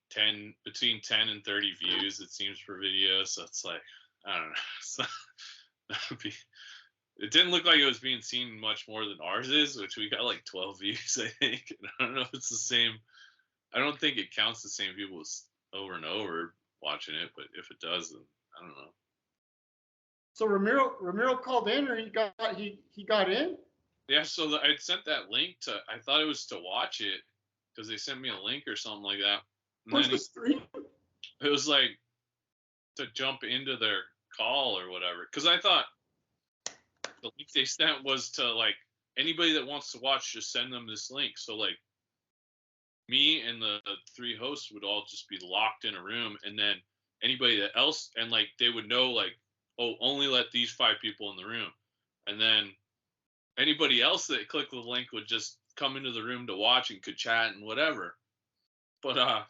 between 10 and 30 views, it seems, per video. So it's like, I don't know. It didn't look like it was being seen much more than ours is, which we got like 12 views, I think. And I don't know if it's the same. I don't think it counts the same people over and over watching it, but if it does, then I don't know. So Ramiro called in, or he got in? Yeah, so I'd sent that link I thought it was to watch it because they sent me a link or something like that. And Where's then the stream? it was like to jump into their call or whatever. Because I thought the link they sent was to like anybody that wants to watch, just send them this link. So like me and the three hosts would all just be locked in a room, and then anybody that else, and like they would know like, oh, only let these 5 people in the room, and then anybody else that clicked the link would just come into the room to watch and could chat and whatever. But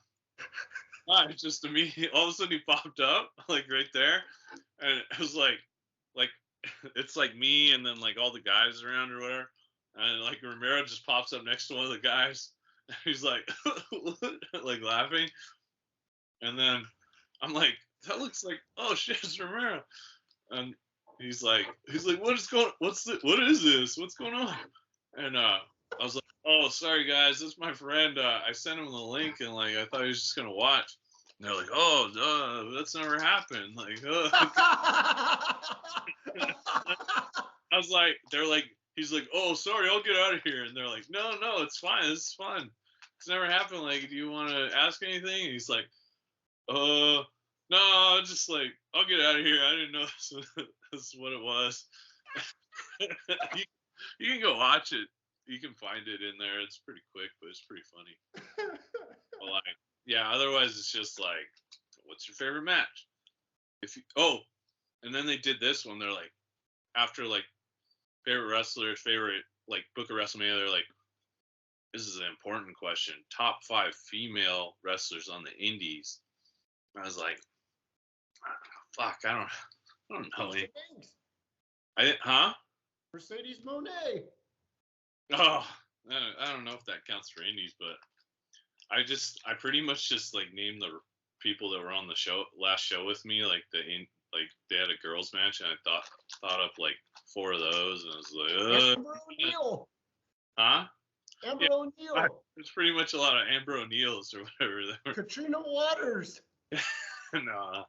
it's just to me, all of a sudden he popped up like right there, and it was like it's like me and then like all the guys around or whatever, and like Romero just pops up next to one of the guys. He's like like laughing, and then I'm like, that looks like, oh shit, it's Romero, and he's like what is this, what's going on? And I was like, oh, sorry guys, this is my friend, I sent him the link, and like I thought he was just gonna watch. And they're like, oh, that's never happened, like I was like, he's like, oh, sorry, I'll get out of here. And they're like, no, it's fine. This is fun. It's never happened. Like, do you want to ask anything? And he's like, no, just like, I'll get out of here. I didn't know this is what it was. you can go watch it. You can find it in there. It's pretty quick, but it's pretty funny. But like, yeah, otherwise it's just like, what's your favorite match? And then they did this one. They're like, after like favorite wrestlers, favorite like book of WrestleMania, they're like, this is an important question. Top 5 female wrestlers on the indies. I was like, fuck, I don't know. Mercedes Moné. Oh, I don't know if that counts for indies, but I pretty much just like named the people that were on the last show with me, like they had a girls match, and I thought up like 4 of those, and I was like, Amber O'Neil. Huh? Amber O'Neil. There's pretty much a lot of Amber O'Neills or whatever. Katrina Waters. No.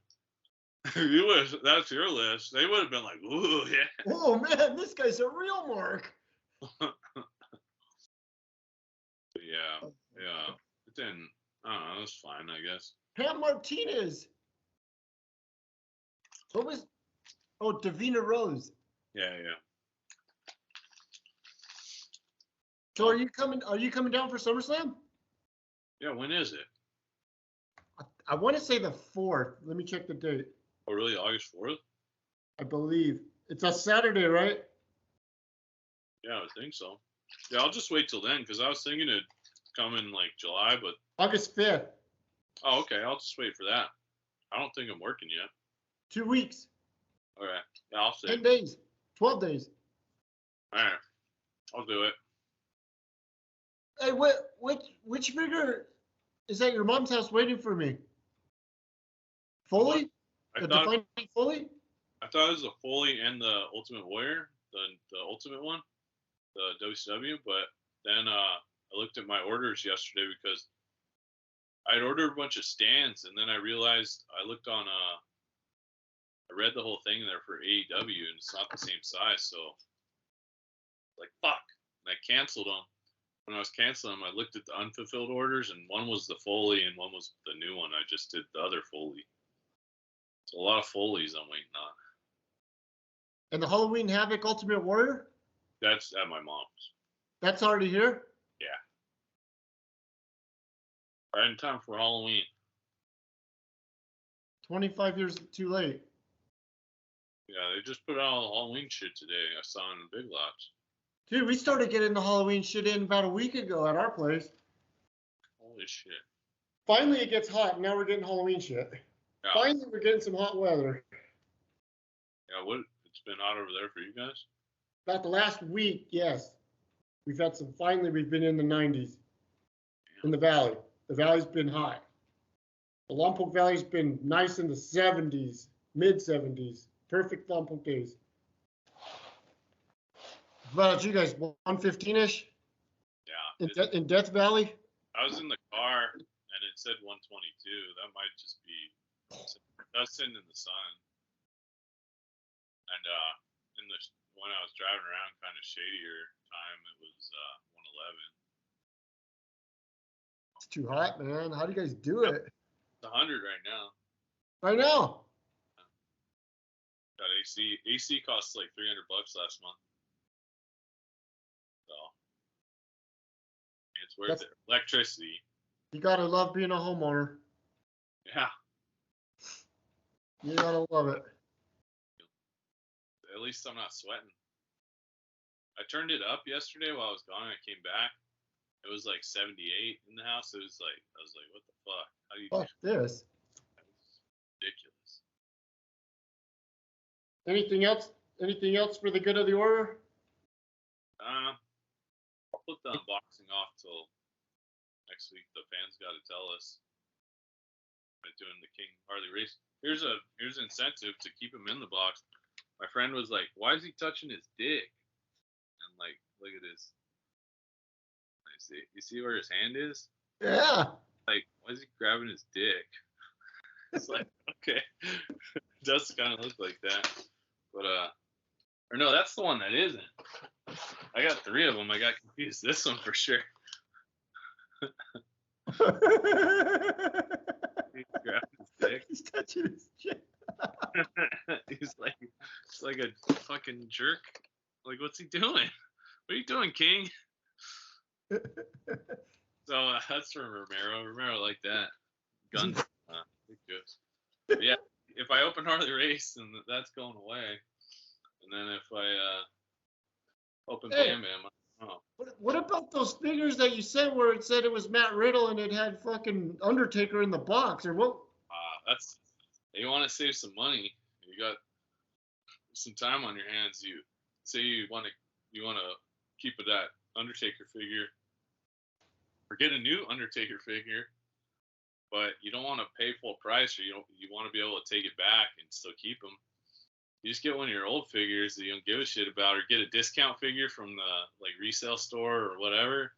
That's your list. They would have been like, ooh, yeah. Oh man, this guy's a real mark. Yeah. It didn't. I don't know. It was fine, I guess. Pam Martinez. What was? Oh, Davina Rose. Yeah. So are you coming down for SummerSlam? Yeah. When is it? I want to say the 4th. Let me check the date. Oh, really? August 4th? I believe it's a Saturday, right? Yeah, I would think so. Yeah, I'll just wait till then because I was thinking it'd come in like July, but August 5th. Oh, okay. I'll just wait for that. I don't think I'm working yet. 2 weeks. All right. Yeah, I'll see. 10 days. 12 days. All right. I'll do it. Hey, which figure is at your mom's house waiting for me? Foley? The Defining Foley? I thought it was the Foley and the Ultimate Warrior, the Ultimate one, the WCW. But then I looked at my orders yesterday because I'd ordered a bunch of stands, and then I realized I looked on I read the whole thing there for AEW, and it's not the same size. So like fuck, and I canceled them. When I was canceling them, I looked at the unfulfilled orders, and one was the Foley, and one was the new one. I just did the other Foley. So a lot of Foleys I'm waiting on. And the Halloween Havoc Ultimate Warrior? That's at my mom's. That's already here? Yeah. Right in time for Halloween. 25 years too late. Yeah, they just put out all the Halloween shit today. I saw it in Big Lots. Dude, we started getting the Halloween shit in about a week ago at our place. Holy shit. Finally, it gets hot, and now we're getting Halloween shit. Yeah. Finally, we're getting some hot weather. Yeah, what? It's been hot over there for you guys? About the last week, yes. We've had some, finally, we've been in the 90s in the valley. The valley's been hot. The Lompoc Valley's been nice in the 70s, mid 70s. Perfect Lompoc days. What about you guys, 115-ish Yeah. in Death Valley? I was in the car and it said 122. That might just be. I was sitting in the sun. And when I was driving around, kind of shadier time, it was 111. It's too hot, man. How do you guys do it? It's 100 right now. I know. Got AC. AC costs like $300 last month. So it's worth it. Electricity. You gotta love being a homeowner. Yeah. You gotta love it. At least I'm not sweating. I turned it up yesterday while I was gone. I came back. It was like 78 in the house. It was like, I was like, what the fuck? How do you Fuck this. It's ridiculous. Anything else? Anything else for the good of the order? I'll put the unboxing off till next week. The fans got to tell us. By doing the King Harley race. Here's an incentive to keep him in the box. My friend was like, "Why is he touching his dick?" And like, look at his. You see where his hand is? Yeah. Like, why is he grabbing his dick? It's like, okay, it does kind of look like that, but or no, that's the one that isn't. I got 3 of them. I got confused. This one for sure. He's grabbing his dick. He's touching his dick. He's like, it's like a fucking jerk. Like, what's he doing? What are you doing, King? So that's from Romero. Romero like that. Gun. Big jokes. But yeah, if I open Harley Race, then that's going away. And then if I open Bam Bam, I don't know. What about those figures that you sent where it said it was Matt Riddle and it had fucking Undertaker in the box, or what? That's, you want to save some money. You got some time on your hands. You say you want to keep that Undertaker figure, or get a new Undertaker figure, but you don't want to pay full price, or you want to be able to take it back and still keep them. You just get one of your old figures that you don't give a shit about, or get a discount figure from the like resale store or whatever.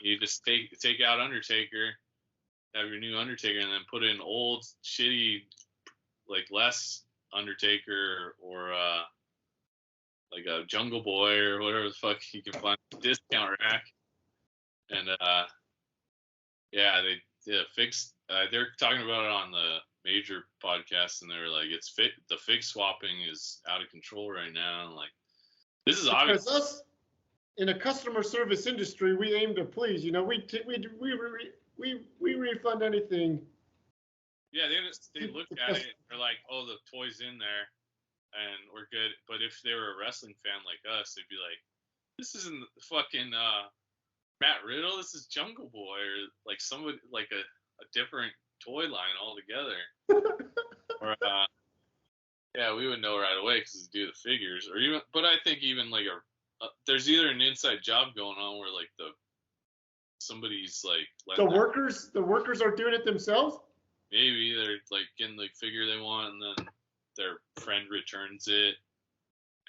You just take out Undertaker, have your new Undertaker, and then put in old shitty like less Undertaker or like a Jungle Boy or whatever the fuck you can find at the discount rack. And yeah, they're talking about it on the major podcast, and they were like, the fig swapping is out of control right now. And like, this is obvious. Because us in a customer service industry, we aim to please. You know, we refund anything. Yeah, they look at it and they're like, oh, the toy's in there, and we're good. But if they were a wrestling fan like us, they'd be like, this isn't fucking Matt Riddle. This is Jungle Boy, or like somebody like a different toy line altogether. Or yeah, we would know right away because do the figures, or even. But I think even like there's either an inside job going on where like somebody's like the workers are doing it themselves. Maybe they're like getting the figure they want, and then their friend returns it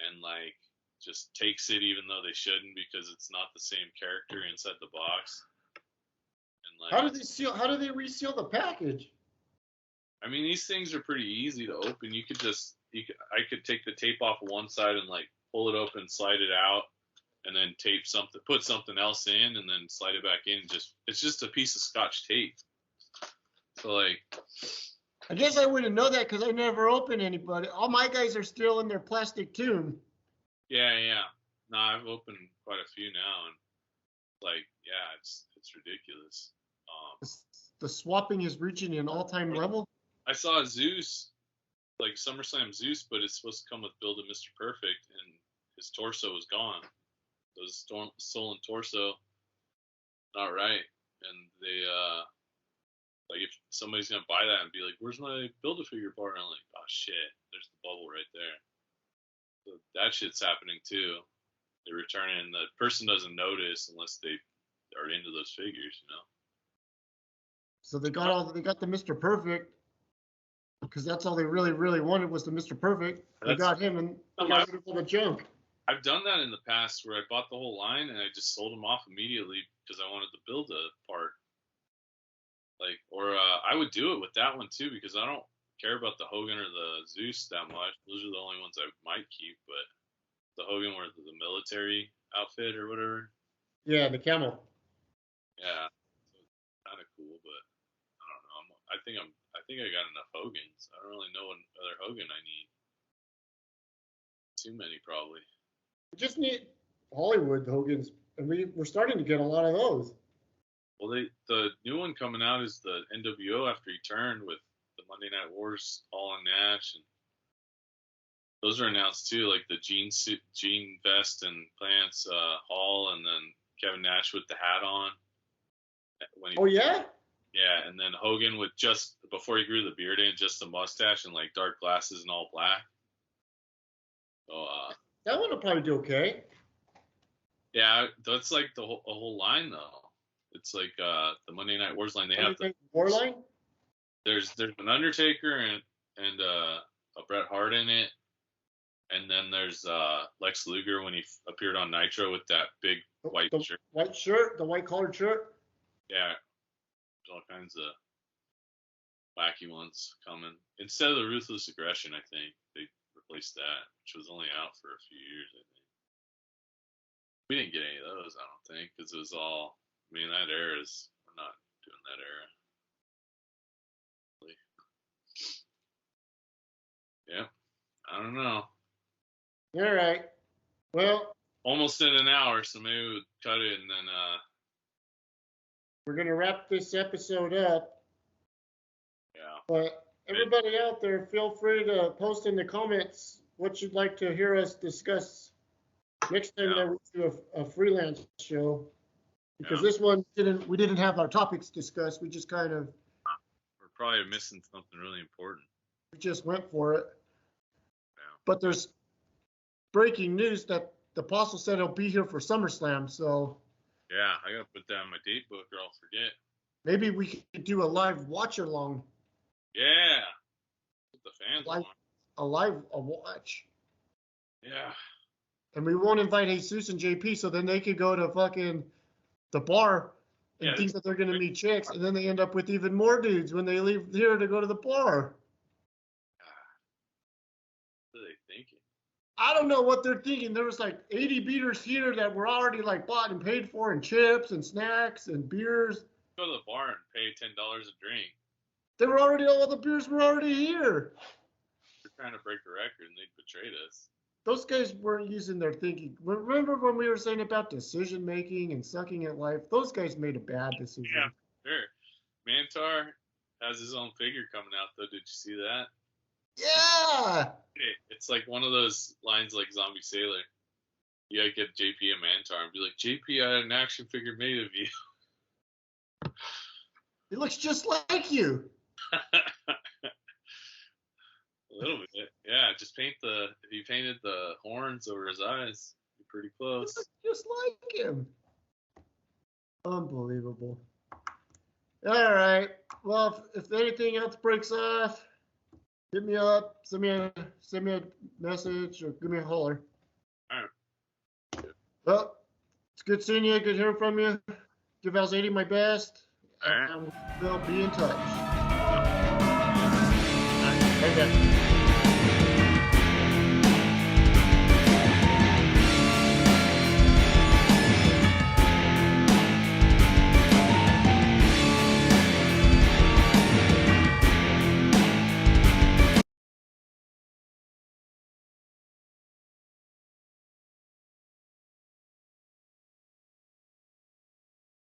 and like just takes it even though they shouldn't, because it's not the same character inside the box. And like, How do they reseal the package? I mean, these things are pretty easy to open. I could take the tape off of one side and like pull it open, slide it out, and then put something else in, and then slide it back in. It's just a piece of Scotch tape. So like, I guess I wouldn't know that because I never opened anybody. All my guys are still in their plastic tube. yeah. No, I've opened quite a few now, and like, yeah, it's ridiculous. The swapping is reaching an all-time level. I saw a Zeus, like SummerSlam Zeus, but it's supposed to come with Build a Mr. Perfect, and his torso was gone. It was stolen torso. Not right. And they, like, if somebody's gonna buy that and be like, "Where's my Build-A-Figure part?" I'm like, "Oh shit, there's the bubble right there." So that shit's happening too. They return it, and the person doesn't notice unless they are into those figures, you know. So they got the Mr. Perfect because that's all they really, really wanted was the Mr. Perfect. They got him and they got rid of all the junk. I've done that in the past where I bought the whole line and I just sold them off immediately because I wanted to build a part. Like, or I would do it with that one too because I don't care about the Hogan or the Zeus that much. Those are the only ones I might keep, but the Hogan were the military outfit or whatever. Yeah, the camel. Yeah, so kind of cool, but I don't know. I think I got enough Hogans. I don't really know what other Hogan I need. Too many probably. We just need Hollywood Hogans, and we're starting to get a lot of those. Well, the new one coming out is the NWO after he turned with the Monday Night Wars, Hall and Nash, and those are announced too, like the jean vest and pants, Hall, and then Kevin Nash with the hat on. Oh yeah. Yeah, and then Hogan with just before he grew the beard in, just a mustache and like dark glasses and all black. So that one will probably do okay. Yeah, that's like a whole line though. It's like the Monday Night Wars line. They have the War line. There's an Undertaker and a Bret Hart in it, and then there's Lex Luger when he appeared on Nitro with that big white shirt. White shirt, the white collared shirt. Yeah, there's all kinds of wacky ones coming. Instead of the Ruthless Aggression, I think they replaced that, which was only out for a few years. I think we didn't get any of those. I don't think because it was all. I mean, that era is. We're not doing that era. Yeah, I don't know. All right. Well, almost in an hour, so maybe we'll cut it and then. We're gonna wrap this episode up. Yeah. But everybody out there, feel free to post in the comments what you'd like to hear us discuss next time that we do a freelance show. Because this one we didn't have our topics discussed. We just kind of. We're probably missing something really important. We just went for it. Yeah. But there's breaking news that the Apostle said he'll be here for SummerSlam, so. Yeah, I gotta put that in my date book or I'll forget. Maybe we could do a live watch along. Yeah. Put the fans on. A watch. Yeah. And we won't invite Jesus and JP, so then they could go to fucking the bar and think that they're gonna meet chicks, and then they end up with even more dudes when they leave here to go to the bar. What are they thinking? I don't know what they're thinking. There was like 80 beaters here that were already like bought and paid for, and chips and snacks and beers. Go to the bar and pay $10 a drink. They were already, all the beers were already here. They're trying to break a record and they betrayed us. Those guys weren't using their thinking. Remember when we were saying about decision making and sucking at life? Those guys made a bad decision. Yeah, sure. Mantar has his own figure coming out though. Did you see that? Yeah. It's like one of those lines like Zombie Sailor. You gotta get JP and Mantar and be like, JP, I had an action figure made of you. He looks just like you. A little bit. Yeah, just if you painted the horns over his eyes, you're pretty close. He looks just like him. Unbelievable. All right. Well, if anything else breaks off, hit me up, send me a message, or give me a holler. All right. Well, it's good seeing you, good hearing from you. Give Alzady my best. All right. and we'll be in touch. Yep. All right, take care.